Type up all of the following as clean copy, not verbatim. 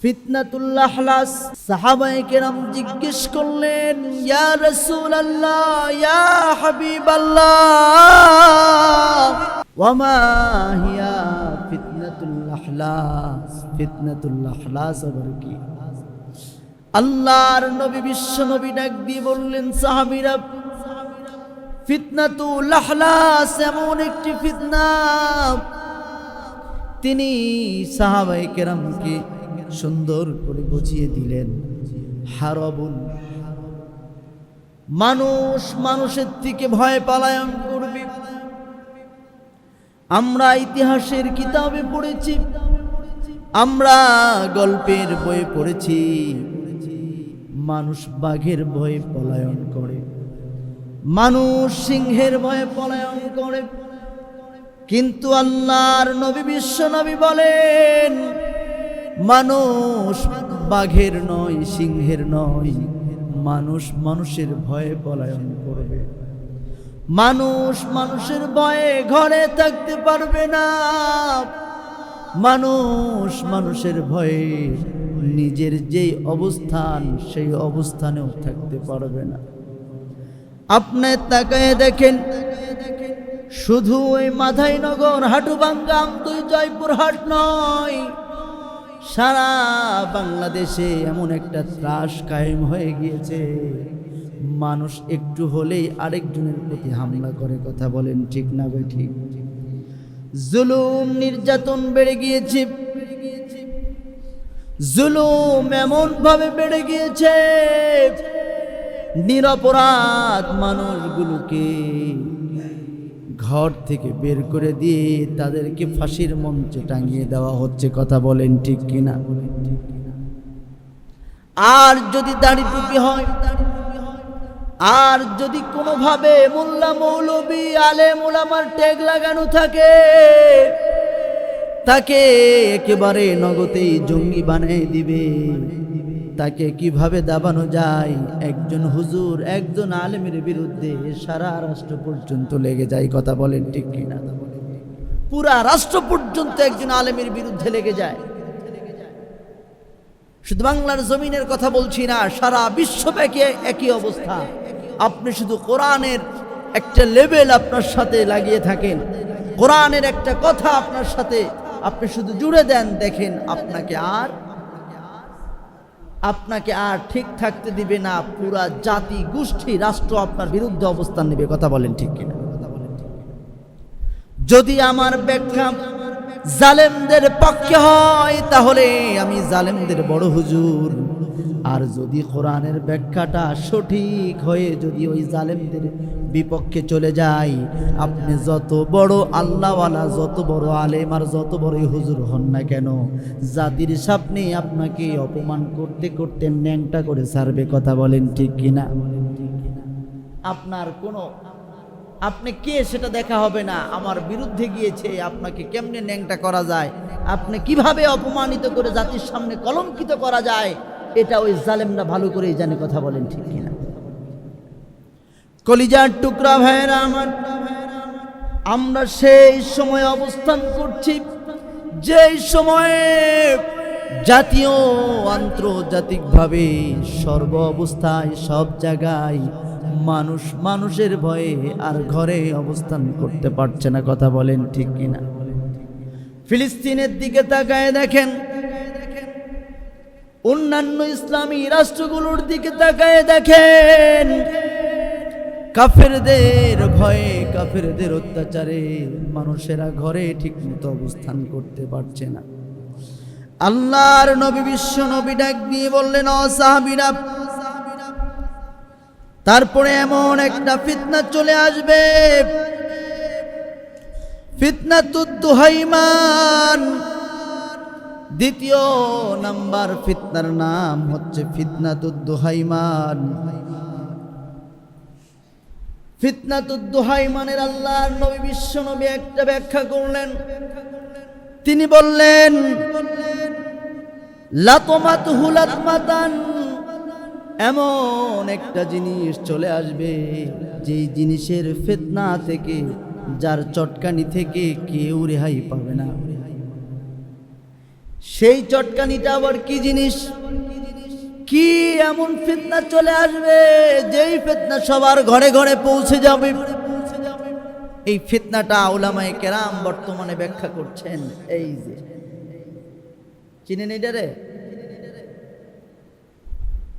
ফিতনাতুল লাহলাস। সাহাবায়ে কেরাম জিজ্ঞেস করলেন, ইয়া রাসূলুল্লাহ, ইয়া হাবিবাল্লাহ, ওয়ামা হিয়া ফিতনাতুল লাহলাস? ফিতনাতুল লাহলাস আবার কি? আল্লাহর নবী বিশ্ব নবী ডাক দিয়ে বললেন, সাহাবীরা, ফিতনাতুল লাহলাস এমন একটি ফিতনা। তিনি সাহাবায়ে কেরামকে সুন্দর করে বুঝিয়ে দিলেন। হারাবুন, মানুষ মানুষের থেকে ভয় পালায়ন করবে। আমরা ইতিহাসের কিতাবে পড়েছি, আমরা গল্পের বই পড়েছি, মানুষ বাঘের ভয়ে পলায়ন করে, মানুষ সিংহের ভয়ে পলায়ন করে। কিন্তু আল্লাহর নবী বিশ্ব নবী বলেন, মানুষ বাঘের নয়, সিংহের নয়, মানুষ মানুষের ভয়ে পলায়ন করবে। মানুষ মানুষের ভয়ে ঘরে থাকতে পারবে না, মানুষ মানুষের ভয়ে নিজের যেই অবস্থান সেই অবস্থানেও থাকতে পারবে না। আপনি তাকায় দেখেন, শুধু ওই মাধাইনগর, হাটুভাঙ্গা, আমতলী, জয়পুরহাট নয়, সারা বাংলাদেশে এমন একটা ত্রাস কায়েম হয়ে গিয়েছে, মানুষ একটু হলেই আরেকজনের প্রতি হামলা করে। কথা বলেন ঠিক না ভাই? ঠিক। জুলুম নির্যাতন বেড়ে গিয়েছে, জুলুম এমন ভাবে বেড়ে গিয়েছে, নিরপরাধ মানুষগুলোকে ঘর থেকে বের করে দিয়ে তাদেরকে ফাঁসির মঞ্চে টাঙিয়ে দেওয়া হচ্ছে। কথা বলেন ঠিক কিনা? আর যদি দাড়ি টুপি হয়, আর যদি কোনোভাবে মোল্লা মৌলবী আলেম ওলামার ট্যাগ লাগানো থাকে, তাকে একেবারে নগদেই জঙ্গি বানিয়ে দিবে। তাকে কিভাবে দাবানো যায়? একজন হুজুর, একজন আলেমের বিরুদ্ধে সারা রাষ্ট্র পর্যন্ত লেগে যায়। কথা বলেন ঠিক কিনা? পুরা রাষ্ট্র পর্যন্ত একজন আলেমের বিরুদ্ধে লেগে যায়। শুধু বাংলার জমিনের কথা বলছি না, সারা বিশ্বব্যাপী একই অবস্থা। আপনি শুধু কোরআনের একটা লেভেল আপনার সাথে লাগিয়ে থাকেন, কোরআনের একটা কথা আপনার সাথে আপনি শুধু জুড়ে দেন, দেখেন আপনাকে আর ঠিক থাকতে দিবে না। পুরা জাতি, গোষ্ঠী, রাষ্ট্র আপনার বিরুদ্ধে অবস্থান নেবে। কথা বলেন ঠিক কিনা? যদি আমার ব্যাখ্যা জালেমদের পক্ষে হয়, তাহলে আমি জালেমদের বড় হুজুর। আর যদি কোরআনের ব্যাখ্যাটা সঠিক হয়ে যদি ওই জালেমদের বিপক্ষে চলে যায়, আপনি যত বড় আল্লাহওয়ালা, যত বড় আলেম আর যত বড় হুজুর হন না কেন, জাতির সামনে আপনাকে অপমান করতে করতে ন্যাংটা করে ছাড়বে। কথা বলেন ঠিক কিনা? আপনি কে সেটা দেখা হবে না। আমার বিরুদ্ধে গিয়েছে, আপনাকে কেমনে ন্যাংটা করা যায়, আপনি কিভাবে অপমানিত করে জাতির সামনে কলঙ্কিত করা যায়, এটা ওই জালেমরা ভালো করেই জানে। কথা বলেন ঠিক কিনা? কলিজার টুকরা ভাইয়েরা আমার, আমরা সেই সময় অবস্থান করছি যেই সময়ে জাতীয় আন্তর্জাতিকভাবে সর্ব অবস্থায়, সব জায়গায় মানুষ মানুষের ভয়ে আর ঘরে অবস্থান করতে পারছে না। কথা বলেন ঠিক কিনা? ফিলিস্তিনের দিকে তাকায় দেখেন, অন্যান্য ইসলামী রাষ্ট্রগুলোর দিকে তাকায় দেখেন, কাফেরদের ভয়ে, কাফেরদের অত্যাচারে মানুষেরা ঘরে ঠিক মতো অবস্থান করতে পারছে না। আল্লাহর নবী বিশ্ব নবী ডাক দিয়ে বললেন, ও সাহাবীরা, তারপরে এমন একটা ফিতনা চলে আসবে, ফিতনাতুদ দুহাইমান। দ্বিতীয় নাম্বার ফিতনার নাম হচ্ছে ফিতনাতুদ দুহাইমান। ফিতনাতুদ দুহাইমানের আল্লাহর নবী বিশ্ব নবী একটা ব্যাখ্যা করলেন। তিনি বললেন, লাতমাতুহু লাতমাতান, এমন একটা জিনিস চলে আসবে যেই জিনিসের ফিতনা থেকে, যার চটকানি থেকে কেউ রেহাই পাবে না। সেই চটকানিটা আবার কি জিনিস? কি এমন ফিতনা চলে আসবে যেই ফিতনা সবার ঘরে ঘরে পৌঁছে যাবে। এই ফিতনাটা উলামায়ে কেরাম বর্তমানে ব্যাখ্যা করছেন। এই যে চিনেন এটারে?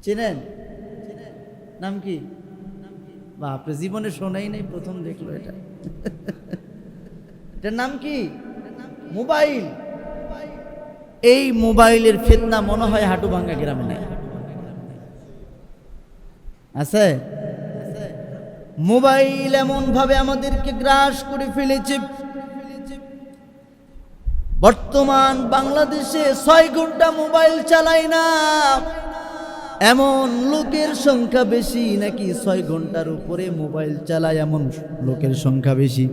চিনেন? নাম কি? বাপরে, জীবনে শোনাই নাই, প্রথম দেখলো এটা। এটার নাম কি? মোবাইল। এই মোবাইলের ফিতনা মনে হয় হাটুভাঙ্গা গ্রামে নাই, আছে? মোবাইল এমন ভাবে আমাদেরকে গ্রাস করে ফেলেছে, বর্তমান বাংলাদেশে 6 ঘন্টা মোবাইল চালায় না এমন লোকের সংখ্যা বেশি, নাকি 6 ঘন্টার উপরে মোবাইল চালায় এমন লোকের সংখ্যা বেশি?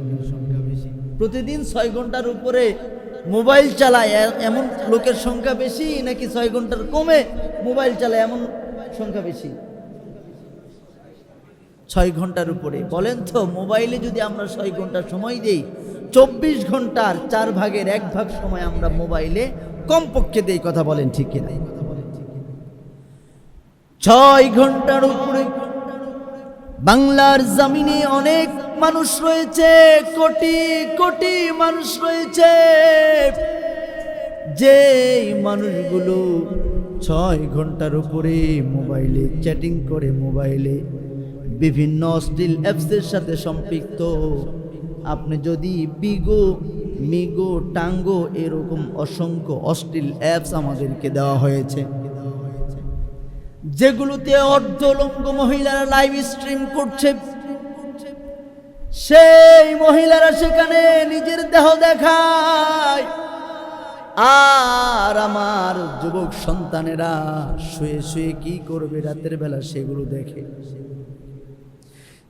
প্রতিদিন 6 ঘন্টার উপরে মোবাইল চালায় এমন লোকের সংখ্যা বেশি, নাকি 6 ঘন্টার কমে মোবাইল চালায় এমন সংখ্যা বেশি? 6 ঘন্টার উপরে। বলেন তো, মোবাইলে যদি আমরা 6 ঘন্টা সময় দেই, 24 ঘন্টার 4 ভাগের 1 ভাগ সময় আমরা মোবাইলে কমপক্ষে দেই। কথা বলেন ঠিক কিনা? 6 ঘন্টার উপরে বাংলার জমিনে অনেক মানুষ রয়েছে, কোটি কোটি মানুষ রয়েছে, যে মানুষগুলো 6 ঘন্টার উপরে মোবাইলে চ্যাটিং করে, মোবাইলে বিভিন্ন অশ্লীল অ্যাপসের সাথে সম্পৃক্ত। আপনি যদি বিগো, মিগো, টাঙ্গো এরকম অসংখ্য অশ্লীল অ্যাপস আমাদেরকে দেওয়া হয়েছে, যেগুলোতে অর্ধলঙ্গ মহিলারা লাইভ স্ট্রিম করছে। সেই মহিলারা সেখানে নিজের দেহ দেখায়, আর আমার যুবক সন্তানেরা শুয়ে শুয়ে কি করবে রাতের বেলা সেগুলো দেখে।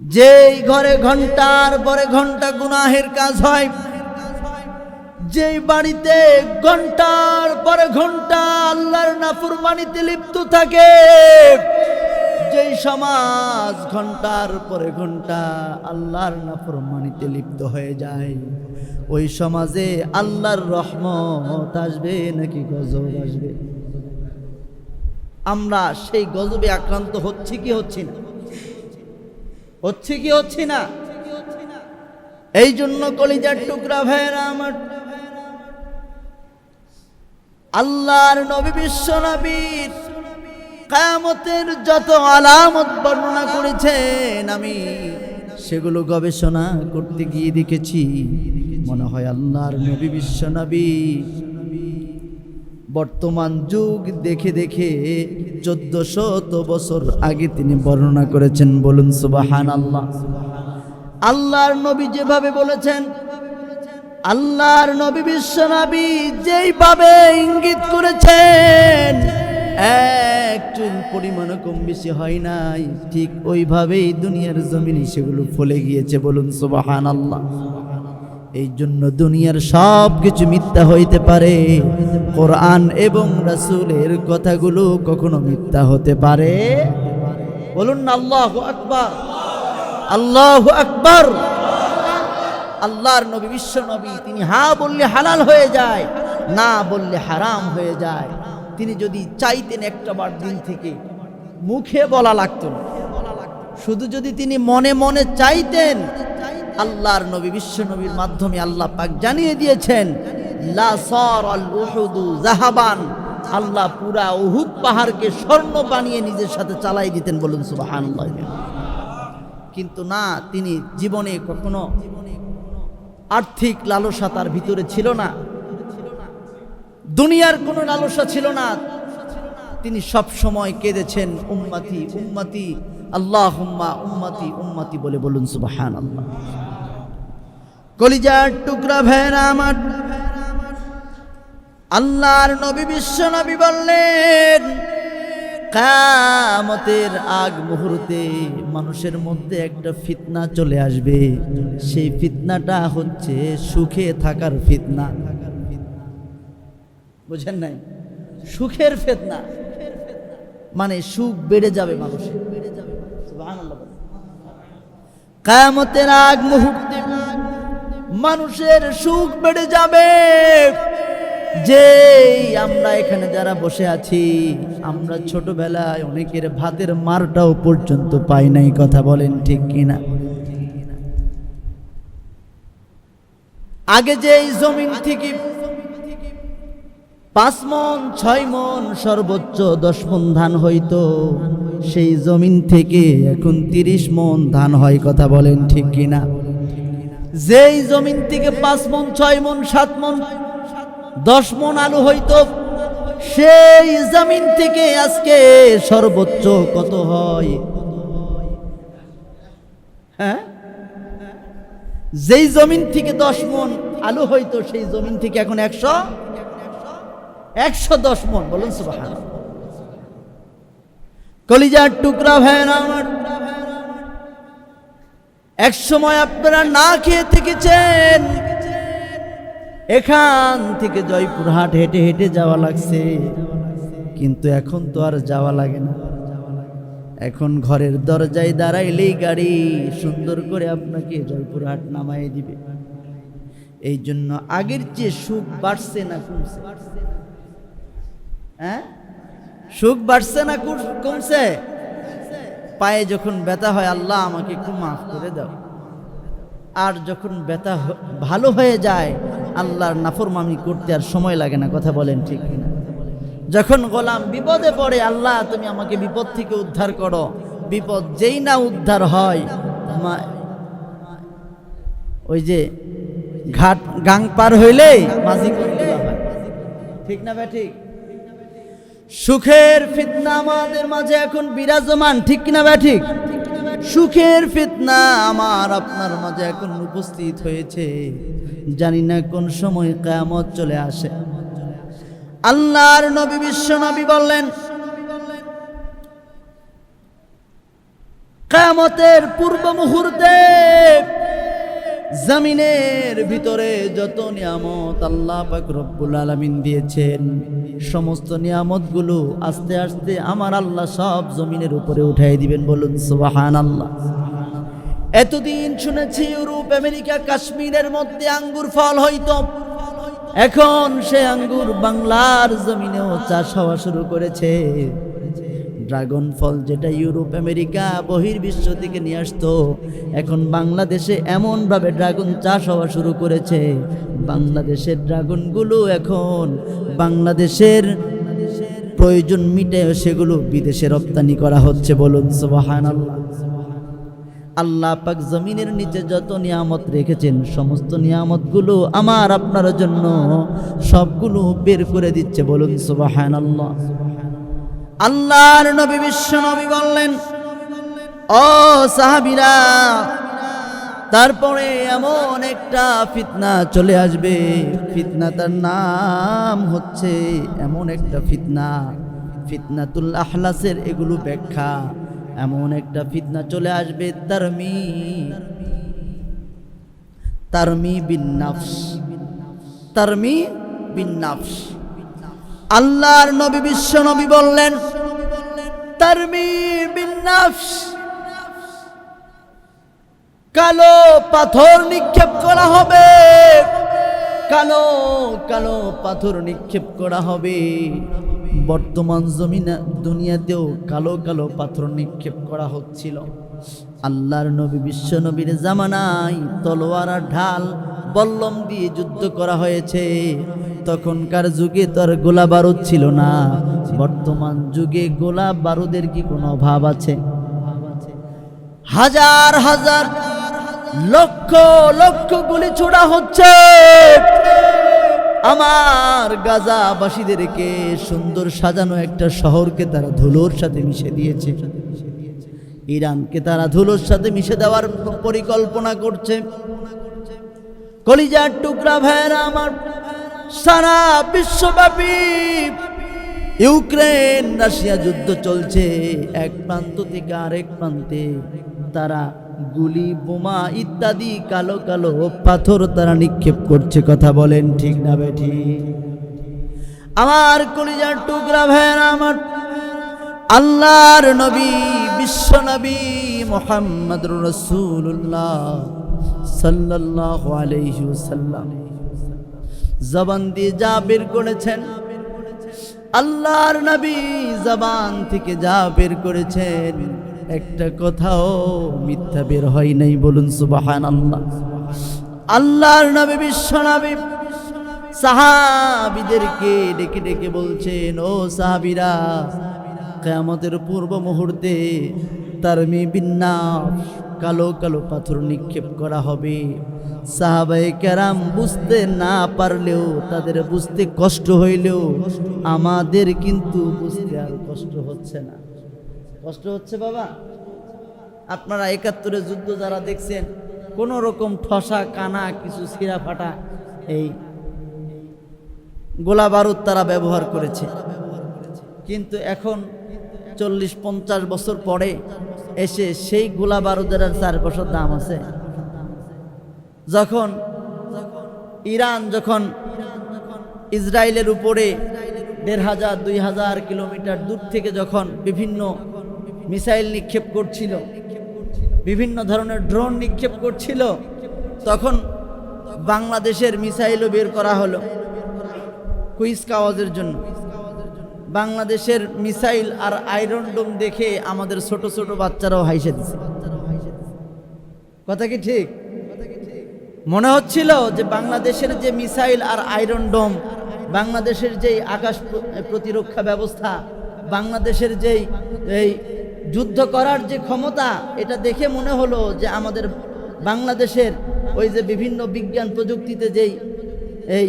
যেই ঘরে ঘন্টার পরে ঘন্টা গুনাহের কাজ হয়, যেই বাড়িতে ঘন্টার পরে ঘন্টা আল্লাহর নাফরমানিতে লিপ্ত থাকে, যেই সমাজ ঘন্টার পরে ঘন্টা আল্লাহর নাফরমানিতে লিপ্ত হয়ে যায়, ওই সমাজে আল্লাহর রহমত আসবে নাকি গজব আসবে? আমরা সেই গজবে আক্রান্ত হচ্ছি কি হচ্ছি না? হচ্ছে কি হচ্ছি না? এই জন্য কলিজার টুকরা ভাইয়েরা আমার, আল্লাহর নবী বিশ্ব নবীর কিয়ামতের যত আলামত বর্ণনা করেছেন, আমি সেগুলো গবেষণা করতে গিয়ে দেখেছি, মনে হয় আল্লাহর নবী বিশ্ব নবী বর্তমান যুগ দেখে দেখে 1400 বছর আগে তিনি বর্ণনা করেছেন। বলুন সুবহানাল্লাহ। আল্লাহর নবী যেভাবে বলেছেন, আল্লাহর নবী বিশ্ব নবী যেইভাবে ইঙ্গিত করেছেন, একটু পরিমাণও কম বেশি হয় নাই, ঠিক ওইভাবেই দুনিয়ার জমিনে সেগুলো ফলে গিয়েছে। বলুন সুবহানাল্লাহ। এই জন্য দুনিয়ার সব কিছু মিথ্যা হইতে পারে, কোরআন এবং রাসূলের কথাগুলো কখনো মিথ্যা হতে পারে? বলুন না আল্লাহু আকবার, আল্লাহু আকবার। আল্লাহর নবী বিশ্ব নবী, তিনি হা বললে হালাল হয়ে যায়, না বললে হারাম হয়ে যায়। তিনি যদি চাইতেন একটা বার দিল থেকে, মুখে বলা লাগতো না, শুধু যদি তিনি মনে মনে চাইতেন, আল্লাহর নবী বিশ্ব নবীর মাধ্যমে আল্লাহ পাক জানিয়ে দিয়েছেন, লা সারাল উহুদু যাহাবান, আল্লাহ পুরা উহুদ পাহাড়কে স্বর্ণ বানিয়ে নিজের সাথে চালাই দিতেন। বলুন সুবহানাল্লাহ। কিন্তু না, তিনি জীবনে কখনো আর্থিক লালসা তার ভিতরে ছিল না, দুনিয়ার কোনো লালসা ছিল না। তিনি সব সময় কেঁদেছেন উম্মতি উম্মতি, আল্লাহুম্মা উম্মতি উম্মতি বলে। বলুন সুবহানাল্লাহ। কলিজার টুকরা ভাইরা আমার, আল্লাহর নবী বিশ্ব নবী বললেন, কিয়ামতের আগ মুহূর্তে মানুষের মধ্যে একটা ফিতনা চলে আসবে। সেই ফিতনাটা হচ্ছে সুখে থাকার ফিতনা। বুঝেন নাই? সুখের ফিতনা মানে সুখ বেড়ে যাবে মানুষের। সুবহানাল্লাহ। কিয়ামতের আগ মুহূর্তে মানুষের সুখ বেড়ে যাবে, যে আমরা এখানে যারা বসে আছি, আমরা ছোটবেলায় অনেকের ভাতের মারটাও পর্যন্ত পাই নাই, কথা বলেন ঠিক কিনা? আগে যে এই জমিন থেকে 5 মণ 6 মণ সর্বোচ্চ 10 মণ ধান হইতো, সেই জমিন থেকে এখন 30 মণ ধান হয়, কথা বলেন ঠিক কিনা? যেই জমিন থেকে 5 মণ 6 মণ 7 মণ 10 মণ আলু হইতো, সেই জমিন থেকে আজকে সর্বোচ্চ কত হয়? হ্যাঁ, যেই জমিন থেকে 10 মণ আলু হইতো, সেই জমিন থেকে এখন 110 মণ। বলুন সুবহানাল্লাহ। কলিজার টুকরা ভাইরা আমার, এক সময় আপনারা না খেয়ে থেকেছেন, এখান থেকে জয়পুরহাট হেঁটে হেঁটে যাওয়া লাগছে, কিন্তু এখন তো আর যাওয়া লাগে না। এখন ঘরের দরজায় দাঁড়াইলেই গাড়ি সুন্দর করে আপনাকে জয়পুরহাট নামায় দিবে। এই জন্য আগের চেয়ে সুখ বাড়ছে না কমছে? হ্যাঁ, সুখ বাড়ছে না কমছে? পায়ে যখন ব্যথা হয়, আল্লাহ আমাকে একটু মাফ করে দাও। আর যখন ব্যথা ভালো হয়ে যায়, আল্লাহর নাফরমানি করতে আর সময় লাগে না, কথা বলেন ঠিক কিনা? যখন গোলাম বিপদে পড়ে, আল্লাহ তুমি আমাকে বিপদ থেকে উদ্ধার করো, বিপদ যেই না উদ্ধার হয়, ওই যে ঘাট গাং পার হইলেই মাঝি করে দেওয়া হয়, ঠিক না ভাই? ঠিক। সুখের ফিতনা আমাদের মাঝে এখন বিরাজমান, ঠিক কিনা ভাই? ঠিক। সুখের ফিতনা আমার আপনার মাঝে এখন উপস্থিত হয়েছে, জানি না কোন সময় কিয়ামত চলে আসে। আল্লাহর নবী বিশ্ব নবী বললেন, কিয়ামতের পূর্ব মুহূর্তে জমিনের ভিতরে যত নিয়ামত আল্লাহ পাক রব্বুল আলামিন দিয়েছেন, সমস্ত নিয়ামতগুলো আস্তে আস্তে আমার আল্লাহ সব জমিনের উপরে উঠাই দিবেন। বলুন সুবহানাল্লাহ। এতদিন শুনেছি ইউরোপ, আমেরিকা, কাশ্মীরের মধ্যে আঙ্গুর ফল হইতো, এখন সে আঙ্গুর বাংলার জমিনেও চাষ হওয়া শুরু করেছে। ড্রাগন ফল যেটা ইউরোপ, আমেরিকা, বহির্বিশ্ব থেকে নিয়ে আসতো, এখন বাংলাদেশে এমনভাবে ড্রাগন চাষ হওয়া শুরু করেছে, বাংলাদেশের ড্রাগনগুলো এখন বাংলাদেশের প্রয়োজন মিটে সেগুলো বিদেশে রপ্তানি করা হচ্ছে। বলুন সুবহানাল্লাহ। আল্লাহ পাক জমিনের নিচে যত নিয়ামত রেখেছেন, সমস্ত নিয়ামতগুলো আমার আপনার জন্য সবগুলো বের করে দিচ্ছে। বলুন সুবহানাল্লাহ। আল্লাহর নবী বিশ্ব নবী বললেন, ও সাহাবীরা, তারপরে এমন একটা ফিতনা চলে আসবে, ফিতনাটার নাম হচ্ছে, এমন একটা ফিতনা, ফিতনাতুল আহলাসের এগুলো ব্যাখ্যা, এমন একটা ফিতনা চলে আসবে, তারমি বিন নাফস, তারমি বিন নাফস। আল্লাহর নবী বিশ্ব নবী বললেন, তারমি বিন নাফস, কালো পাথর নিক্ষেপ করা হবে, কালো কালো পাথর নিক্ষেপ করা হবে। বর্তমান দুনিয়াতেও কালো কালো পাথর নিক্ষেপ করা হচ্ছিল। আল্লাহর নবী বিশ্ব নবীর জামানায় তলোয়ার আর ঢাল বল্লম দিয়ে যুদ্ধ করা হয়েছে। তখনকার যুগে তো আর গোলা বারুদ ছিল না, বর্তমান যুগে গোলা বারুদের কি কোনো অভাব আছে? হাজার হাজার লক্ষ লক্ষ গুলি ছোড়া হচ্ছে। আমার গাজাবাসীদেরকে সুন্দর সাজানো একটা শহরকে তারা ধুলোর সাথে মিশে দিয়েছে, ইরানকে তারা ধুলোর সাথে মিশে দেওয়ার পরিকল্পনা করছে। কলিজার টুকরা ভাইরা আমার, সারা বিশ্বব্যাপী ইউক্রেন রাশিয়া যুদ্ধ চলছে, এক প্রান্ত থেকে আরেক প্রান্তে তারা গুলি, বোমা ইত্যাদি কালো কালো পাথর তারা নিক্ষেপ করছে। কথা বলেন ঠিক না বেঠি? আমার কলিজার টুকরা ভাইরা আমার, আল্লাহর নবী বিশ্ব নবী মুহাম্মদুর রাসূলুল্লাহ সাল্লাল্লাহু আলাইহি ওয়াসাল্লাম জবান দিয়ে যা বের করেছেন, আল্লাহর নবী জবান থেকে যা বের করেছেন, একটা কথাও মিথ্যা বের হয় নাই। বলুন সুবহানাল্লাহ। আল্লাহর নবী বিশ্বনবী সাহাবীদেরকে ডেকে ডেকে বলছেন, ও সাহাবীরা, কিয়ামতের পূর্ব মুহূর্তে তারমি বিন্নাস, কালো কালো পাথর নিক্ষেপ করা হবে। সাহাবায়ে কেরাম বুঝতে না পারলেও, তাদের বুঝতে কষ্ট হইলেও, আমাদের কিন্তু বুঝতে আর কষ্ট হচ্ছে না। কষ্ট হচ্ছে বাবা? আপনারা ৭১-এর যুদ্ধ যারা দেখছেন, কোন রকম ঠসা কানা কিছু ছিঁড়া ফাটা এই গোলা বারুদ তারা ব্যবহার করেছে। কিন্তু এখন ৪০-৫০ বছর পরে এসে সেই গোলা বারুদের আর ৪ বছর দাম আছে। যখন ইরান যখন ইসরায়েলের উপরে ১৫০০-২০০০ কিলোমিটার দূর থেকে যখন বিভিন্ন মিসাইল নিক্ষেপ করছিল, বিভিন্ন ধরনের ড্রোন নিক্ষেপ করছিল, তখন বাংলাদেশের মিসাইলও বের করা হলো কুইজ কাওয়াজের জন্য। বাংলাদেশের মিসাইল আর আয়রন ডোম দেখে আমাদের ছোট ছোট বাচ্চারাও হাসে দিছে। কথা কি ঠিক? মনে হচ্ছিল যে বাংলাদেশের যে মিসাইল আর আয়রন ডোম, বাংলাদেশের যেই আকাশ প্রতিরক্ষা ব্যবস্থা, বাংলাদেশের যেই এই যুদ্ধ করার যে ক্ষমতা, এটা দেখে মনে হলো যে আমাদের বাংলাদেশের ওই যে বিভিন্ন বিজ্ঞান প্রযুক্তিতে যেই এই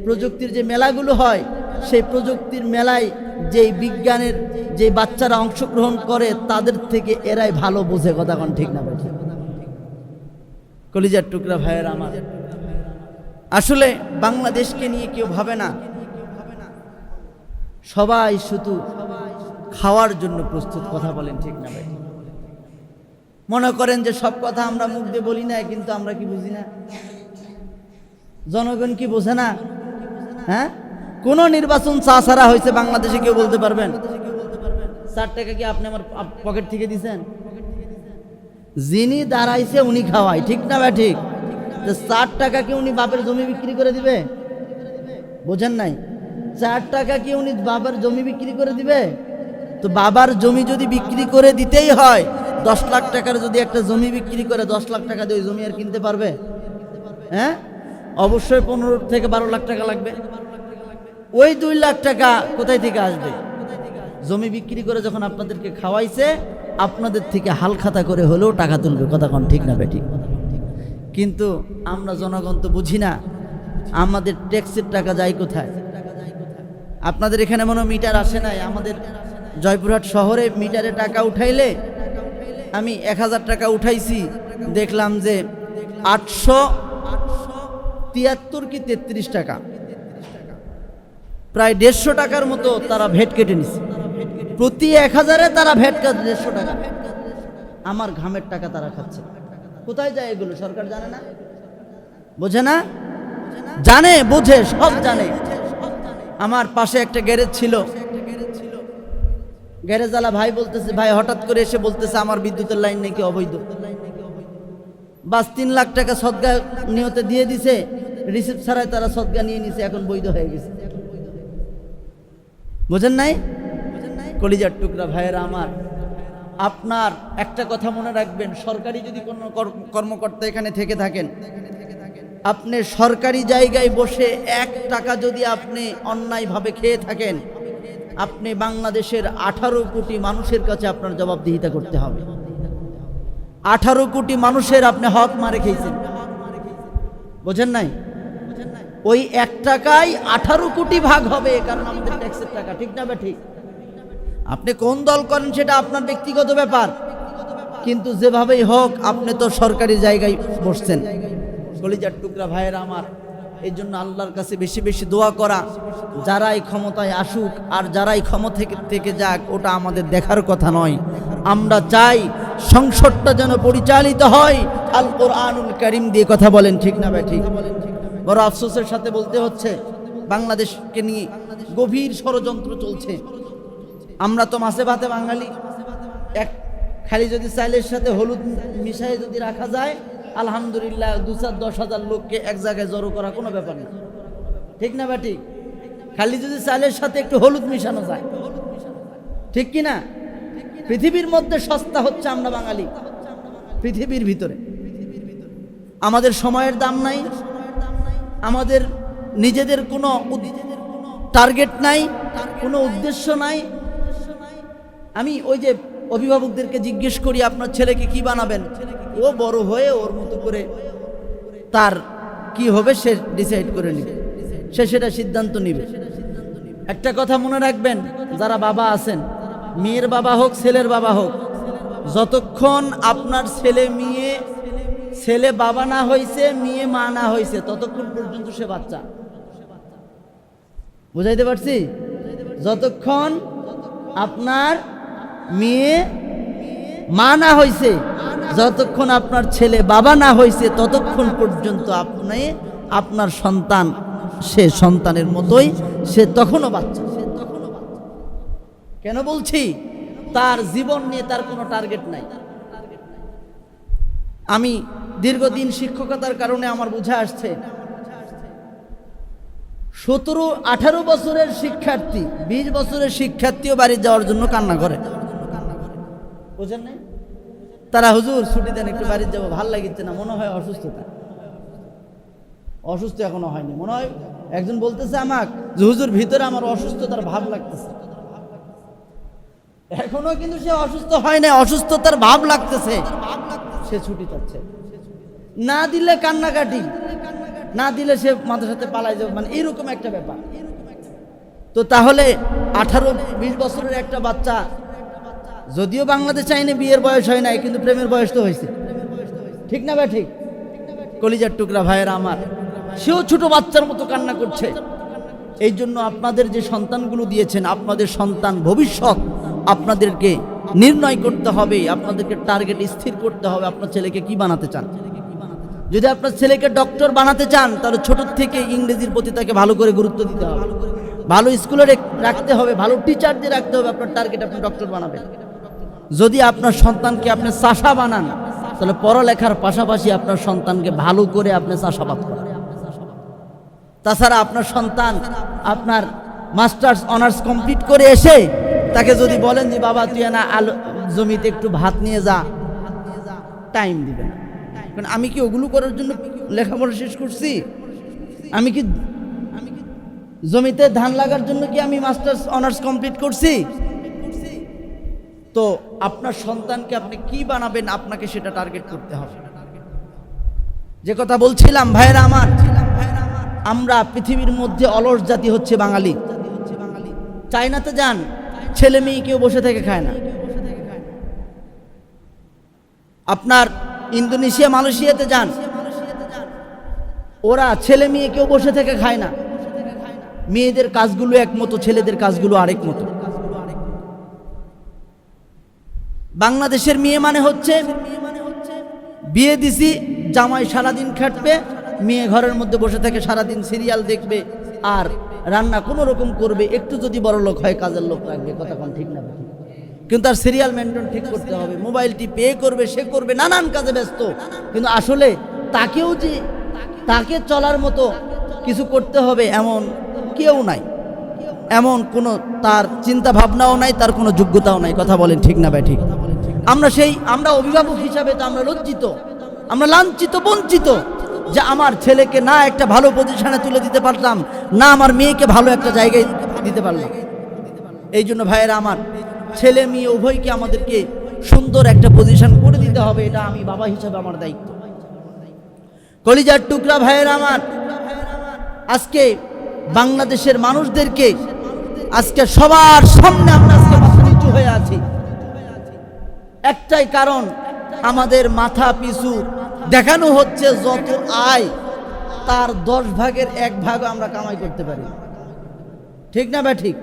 প্রযুক্তির যে মেলাগুলো হয়, সেই প্রযুক্তির মেলায় যেই বিজ্ঞানের যে বাচ্চারা অংশগ্রহণ করে, তাদের থেকে এরাই ভালো বোঝে। কথা কোন ঠিক না ভাই? কলিজার টুকরা ভাইয়ের আমার, আসলে বাংলাদেশকে নিয়ে কেউ ভাবে না, সবাই শুধু খাওয়ার জন্য প্রস্তুত। কথা বলেন ঠিক না ভাই? মনে করেন যে সব কথা আমরা মুখ দিয়ে বলি না, কিন্তু আমরা কি বুঝি না? জনগণ কি বোঝে না? হ্যাঁ, কোন নির্বাচন ছাড়া হয়েছে বাংলাদেশে কেউ বলতে পারবেন? 4 টাকা কি আপনি আমার পকেট থেকে দিছেন? যিনি দাঁড়াইছে উনি খাওয়ায়, ঠিক না ভাই? ঠিক। 4 টাকা কি উনি বাপের জমি বিক্রি করে দিবে? বোঝেন নাই? 4 টাকা কি উনি বাবার জমি বিক্রি করে দিবে? তো বাবার জমি যদি বিক্রি করে দিতেই হয়, 10 লাখ টাকার যদি একটা জমি বিক্রি করে, 10 লাখ টাকা দিয়ে ওই জমি আর কিনতে পারবে? হ্যাঁ, অবশ্যই 15 থেকে 12 লাখ টাকা লাগবে। ওই 2 লাখ টাকা কোথায় থেকে আসবে? জমি বিক্রি করে যখন আপনাদেরকে খাওয়াইছে, আপনাদের থেকে হালখাতা করে হলেও টাকা তুলবে। কথা কোন ঠিক না বেটি? কিন্তু আমরা জনগণ তো বুঝি না, আমাদের ট্যাক্সের টাকা যায় কোথায়? আপনাদের এখানে মনে মিটার আসে নাই? আমাদের জয়পুরহাট শহরে মিটারে টাকা উঠাইলে, আমি 1000 টাকা উঠাইছি, দেখলাম যে 873 কি 33 টাকা, প্রায় 150 টাকার মতো তারা ভ্যাট কেটে নিছে। প্রতি 1000-এ তারা ভ্যাট কাটে 150 টাকা। আমার ঘামের টাকা তারা খাচ্ছে। কোথায় যায় এগুলো? সরকার জানে না? বোঝে না? জানে, বোঝে, সব জানে। আমার পাশে একটা গ্যারেজ ছিল, গ্যারেজওয়ালা ভাই বলতেছে, ভাই হঠাৎ করে এসে বলতেছে আমার বিদ্যুতের লাইন নাকি অবৈধ। বাস 3 লাখ টাকা সদকা নিয়তে দিয়ে দিছে, রিসিপ্ট ছাড়াই তারা সদকা নিয়ে নিছে, এখন বৈধ হয়ে গেছে। বোঝেন নাই? কলিজার টুকরা ভাইয়েরা আমার, আপনার একটা কথা মনে রাখবেন, সরকারি যদি কোনো কর্মকর্তা এখানে থেকে থাকেন, আপনি সরকারি জায়গায় বসে 1 টাকা যদি আপনি অন্যায়ভাবে খেয়ে থাকেন, আপনি বাংলাদেশের 18 কোটি মানুষের কাছে আপনার জবাবদিহিতা করতে হবে। 18 কোটি মানুষের আপনি হক মারে খেয়েছেন। বোঝেন নাই? ওই 1 টাকায় 18 কোটি ভাগ হবে, কারণ আমাদের ট্যাক্সের টাকা। ঠিক না বা ঠিক? আপনি কোন দল করেন সেটা আপনার ব্যক্তিগত ব্যাপার, কিন্তু যেভাবেই হোক আপনি তো সরকারি জায়গায় বসছেন। কলিজার টুকরা ভাইয়েরা আমার, এই জন্য আল্লাহর কাছে বেশি বেশি দোয়া করা, যারাই ক্ষমতায় আসুক আর যারাই ক্ষমতা থেকে যাক, ওটা আমাদের দেখার কথা নয়। আমরা চাই সংসদটা যেন পরিচালিত হয় আল কোরআনুল কারীম দিয়ে। কথা বলেন ঠিক না ভাই? ঠিক। বড় আফসোসের সাথে বলতে হচ্ছে, বাংলাদেশকে নিয়ে গভীর ষড়যন্ত্র চলছে। আমরা তো মাছে ভাতে বাঙালি, এক খালি যদি চাইলের সাথে হলুদ মিশাই যদি রাখা যায়, আলহামদুলিল্লাহ 2-10 হাজার লোককে এক জায়গায় জড়ো করা কোনো ব্যাপার না। ঠিক না বা ঠিক? খালি যদি চালের সাথে একটু হলুদ মিশানো যায়, ঠিক কি না? পৃথিবীর মধ্যে সস্তা হচ্ছে আমরা বাঙালি, পৃথিবীর ভিতরে। আমাদের সময়ের দাম নাই, আমাদের নিজেদের কোনো টার্গেট নাই, কোনো উদ্দেশ্য নাই। আমি ওই যে অভিভাবকদেরকে জিজ্ঞেস করি, আপনার ছেলেকে কি বানাবেন? ও বড় হয়ে ওর মতো করে তার কি হবে সে ডিসাইড করে নেবে, সে সেটা সিদ্ধান্ত নেবে। একটা কথা মনে রাখবেন, যারা বাবা আছেন, মেয়ের বাবা হোক ছেলের বাবা হোক, যতক্ষণ আপনার ছেলে বাবা না হয়েছে, মেয়ে মা না হয়েছে, ততক্ষণ পর্যন্ত সে বাচ্চা। বুঝাইতে পারছি? যতক্ষণ আপনার মেয়ে মা না হয়েছে, যতক্ষণ আপনার ছেলে বাবা না হয়েছে, ততক্ষণ পর্যন্ত আপনি আপনার সন্তান সে সন্তানের মতোই, সে তখনও বাচ্চা। কেন বলছি? তার জীবন নিয়ে তার কোনো টার্গেট নাই। আমি দীর্ঘদিন শিক্ষকতার কারণে আমার বুঝা আসছে, 17-18 বছরের শিক্ষার্থী, 20 বছরের শিক্ষার্থীও বাড়ি যাওয়ার জন্য কান্না করে। বুঝেন নাই? তারা হুজুর ছুটি দেন, একটু বাড়ি যাবো, ভাল লাগিচ্ছে না, মনে হয় অসুস্থতা। অসুস্থ এখনো হয়নি, মনে হয় একজন বলতেছে আমাকে যে হুজুর ভিতরে আমার অসুস্থতার ভাব লাগতেছে। এখনো কিন্তু সে অসুস্থ হয় না, অসুস্থতার ভাব লাগতেছে, সে ছুটি চাচ্ছে। না দিলে কান্নাকাটি, না দিলে সে মাদ্রাসাতে পালাই যাবে, মানে এইরকম একটা ব্যাপার। তো তাহলে 18-20 বছরের একটা বাচ্চা, যদিও বাংলাদেশ আইনে বিয়ের বয়স হয় নাই, কিন্তু প্রেমের বয়স তো হয়েছে, ঠিক না ভাই? ঠিক। কলিজার টুকরা ভাইয়েরা আমার, সেও ছোট বাচ্চার মতো কান্না করছে। এই জন্য আপনাদের যে সন্তানগুলো দিয়েছেন, আপনাদের সন্তান ভবিষ্যৎ, আপনাদেরকে নির্ণয় করতে হবে, আপনাদেরকে টার্গেট স্থির করতে হবে, আপনার ছেলেকে কি বানাতে চান। যদি আপনার ছেলেকে ডক্টর বানাতে চান, তাহলে ছোট থেকে ইংরেজির প্রতি তাকে ভালো করে গুরুত্ব দিতে হবে, ভালো স্কুলে রাখতে হবে, ভালো টিচার দিয়ে রাখতে হবে। আপনার টার্গেট আপনি ডক্টর বানাবেন। যদি আপনার সন্তানকে আপনি চাষা বানান, তাহলে পড়ালেখার পাশাপাশি আপনার সন্তানকে ভালো করে আপনি চাষাবাদ করেন। তাছাড়া আপনার সন্তান আপনার মাস্টার্স অনার্স কমপ্লিট করে এসে তাকে যদি বলেন যে বাবা তুই না জমিতে একটু ভাত নিয়ে যা, টাইম দিবেন। কারণ আমি কি ওগুলো করার জন্য লেখাপড়া শেষ করছি? আমি কি জমিতে ধান লাগার জন্য কি আমি মাস্টার্স অনার্স কমপ্লিট করছি? তো আপনার সন্তানকে আপনি কি বানাবেন, আপনাকে সেটা টার্গেট করতে হবে। যে কথা বলছিলাম ভাইয়েরা আমার, আমরা পৃথিবীর মধ্যে অলস জাতি হচ্ছে বাঙালি। চায়নাতে যান, ছেলে মেয়ে কেউ বসে থেকে খায় না। আপনার ইন্দোনেশিয়া মালয়েশিয়াতে যান, ওরা ছেলে মেয়ে কেউ বসে থেকে খায় না। মেয়েদের কাজগুলো এক মতো, ছেলেদের কাজগুলো আরেক মতো। বাংলাদেশের মেয়ে মানে হচ্ছে বিয়ে দিছি, জামাই সারাদিন খাটবে, মেয়ে ঘরের মধ্যে বসে থেকে সারাদিন সিরিয়াল দেখবে আর রান্না কোনো রকম করবে। একটু যদি বড় লোক হয় কাজের লোক লাগবে, কথা কোন ঠিক না? কিন্তু তার সিরিয়াল মেনটেন ঠিক করতে হবে, মোবাইলটি পে করবে, সে করবে, নানান কাজে ব্যস্ত। কিন্তু আসলে তাকেও যে তাকে চলার মতো কিছু করতে হবে এমন কেউ নাই, এমন কোনো তার চিন্তা ভাবনাও নাই, তার কোনো যোগ্যতাও নাই। কথা বলেন ঠিক না ভাই? ঠিক। আমরা অভিভাবক হিসাবে তো আমরা লজ্জিত, আমরা লাঞ্ছিত, বঞ্চিত যে আমার ছেলেকে না একটা ভালো পজিশনে তুলে দিতে পারলাম, না আমার মেয়েকে ভালো একটা জায়গায় দিতে পারলাম। এই জন্য ভাইয়েরা আমার, ছেলে মেয়ে উভয়কে আমাদেরকে সুন্দর একটা পজিশন করে দিতে হবে, এটা আমি বাবা হিসাবে আমার দায়িত্ব। কলিজার টুকরা ভাইয়েরা আমার, আজকে বাংলাদেশের মানুষদেরকে আজকে সবার সামনে আমরা আজকে মাথা নিচু হয়ে আছি, একটাই কারণ, আমাদের মাথা পিছু দেখানো হচ্ছে যত আয় তার 10 ভাগের 1 ভাগ আমরা কামাই করতে পারি, ঠিক না ভাই? ঠিক।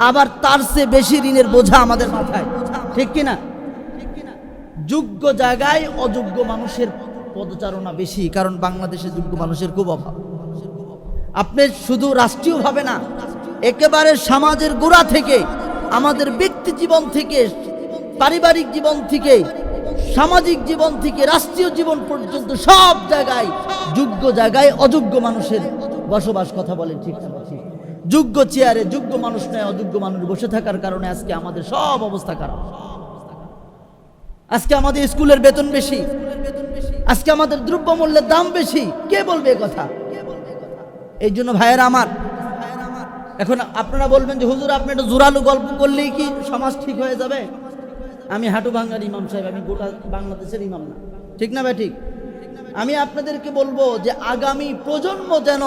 আবার তার চেয়ে বেশি ঋণের বোঝা আমাদের মাথায়, ঠিক কিনা? যোগ্য জায়গায় অযোগ্য মানুষের পদচারণা বেশি, কারণ বাংলাদেশে যোগ্য মানুষের খুব অভাব। আপনি শুধু রাষ্ট্রীয়ভাবে না, একেবারে সমাজের গোড়া থেকে, আমাদের ব্যক্তি জীবন থেকে, পারিবারিক জীবন থেকে, সামাজিক জীবন থেকে, রাষ্ট্রীয় জীবন পর্যন্ত সব জায়গায় যোগ্য জায়গায় অযোগ্য মানুষের বসবাস। কথা বলেন ঠিক না ঠিক? যোগ্য চেয়ারে যোগ্য মানুষ নয়, অযোগ্য মানুষ বসে থাকার কারণে আজকে আমাদের সব অবস্থা খারাপ। আজকে আমাদের স্কুলের বেতন বেশি, আজকে আমাদের দ্রব্যমূল্যের দাম বেশি। কে বলবে এ কথা? এই জন্য ভাইয়েরা আমার, এখন আপনারা বলবেন যে হুজুর আপনি একটা জোরালো গল্প করলেই কি সমাজ ঠিক হয়ে যাবে? আমি হাঁটু ভাঙ্গার ইমাম সাহেব, আমি গোটা বাংলাদেশের ইমাম না, ঠিক না ভাই? ঠিক। আমি আপনাদেরকে বলবো যে আগামী প্রজন্ম যেন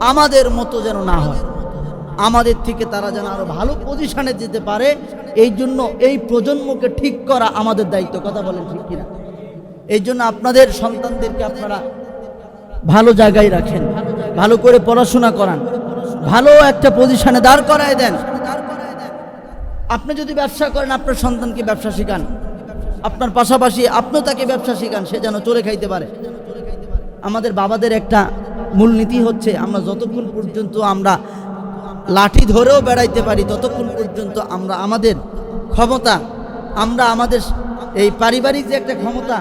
আমাদের মতো যেন না হয়, আমাদের থেকে তারা যেন আরো ভালো পজিশনে যেতে পারে। এই জন্য এই প্রজন্মকে ঠিক করা আমাদের দায়িত্ব। কথা বলেন ঠিক কিনা? এই জন্য আপনাদের সন্তানদেরকে আপনারা ভালো জায়গায় রাখেন, ভালো করে পড়াশোনা করান, ভালো একটা পজিশনে দাঁড় করায় দেন। আপনি যদি ব্যবসা করেন, আপনার সন্তানকে ব্যবসা শিখান, আপনার পাশাপাশি আপনিও তাকে ব্যবসা শিখান, সে যেন চলে খাইতে পারে। আমাদের বাবাদের একটা মূলনীতি হচ্ছে, আমরা যতক্ষণ পর্যন্ত আমরা লাঠি ধরেও বেড়াইতে পারি, ততক্ষণ পর্যন্ত আমরা আমাদের ক্ষমতা, আমরা আমাদের এই পারিবারিক যে একটা ক্ষমতা,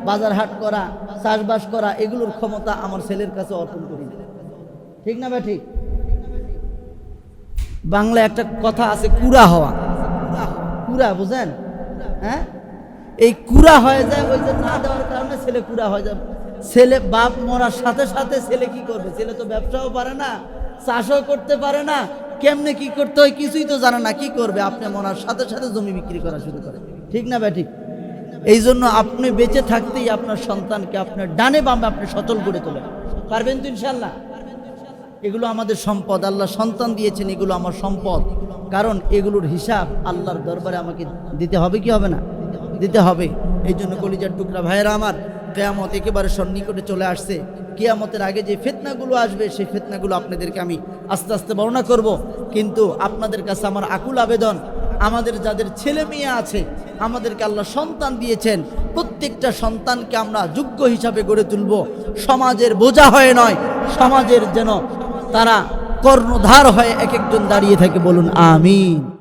বাজার হাট করা, চাষবাস করা, এগুলোর ক্ষমতা আমার ছেলের কাছে অর্পণ করি। ঠিক না ভাই? ঠিক। বাংলা একটা কথা আছে, কুড়া হওয়া। কুড়া বুঝেন? হ্যাঁ, এই কুড়া হয়ে যায়, ওই যে না দেওয়ার কারণে ছেলে কুড়া হয়ে যায়। ছেলে বাপ মরার সাথে সাথে ছেলে কি করবে? ছেলে তো ব্যবসাও পারে না, চাষও করতে পারে না, কেমনে কি করতে হয় কিছুই তো জানে না। কি করবে? আপনি মরার সাথে সাথে জমি বিক্রি করা শুরু করে। ঠিক না ভাই? ঠিক। এই জন্য আপনি বেঁচে থাকতেই আপনার সন্তানকে আপনার ডানে বামে আপনি সচল করে তোলেন। পারবেন তো ইনশাল্লাহ? এগুলো আমাদের সম্পদ, আল্লাহ সন্তান দিয়েছেন, এগুলো আমার সম্পদ। কারণ এগুলোর হিসাব আল্লাহর দরবারে আমাকে দিতে হবে কি হবে না? দিতে হবে। এই জন্য কলিজার টুকরা ভাইয়েরা আমার, কিয়ামত একেবারে সন্নিকটে চলে আসছে। কিয়ামতের আগে যে ফিতনাগুলো আসবে, সেই ফিতনাগুলো আপনাদেরকে আমি আস্তে আস্তে বর্ণনা করব। কিন্তু আপনাদের কাছে আমার আকুল আবেদন, আমাদের যাদের ছেলে মেয়ে আছে, আমাদেরকে আল্লাহ সন্তান দিয়েছেন, প্রত্যেকটা সন্তানকে আমরা যোগ্য হিসাবে গড়ে তুলব। সমাজের বোঝা হয়ে নয়, সমাজের যেন তারা কর্ণধার হয়ে এক একজন দাঁড়িয়ে থাকে। বলুন আমিন।